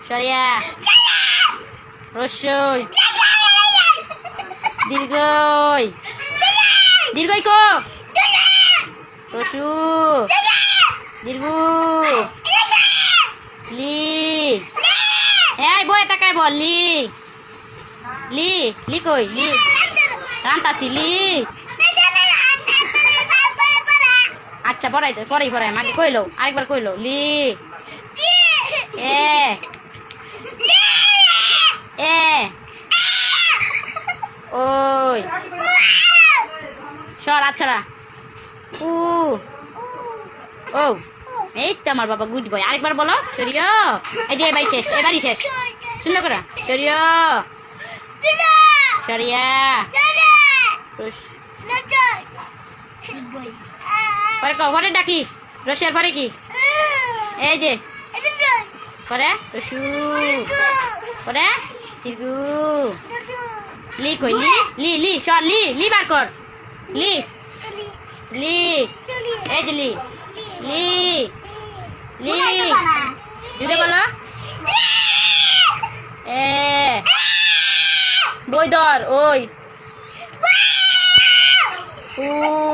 সরিয়া রস্যই দীর্ঘই দীর্ঘই ক রসু দীর্ঘ লি এই বই টাকায় বল লি লি লি কই লি রান্তাছি লি আচ্ছা পড়াই তো পরেই পড়াই মাকে কইলো আরেকবার কইলো লি এ এ ওই সর আচ্ছা উ ও এই তো আমার বাবা গুড বয় আরেকবার বলো সরিয়া এই যে ভাই শেষ এবারই শেষ সুন্দর করে সরিয়া সরিয়া পরে পরে ডাকি রসিয়ার পরে কি এই যে পরে রসু পরে দীর্ঘ লি কই লি লি লি সর লি লি বার কর লি লি এই যে লি লি লি জুড়ে বলো এ বই ধর ওই উ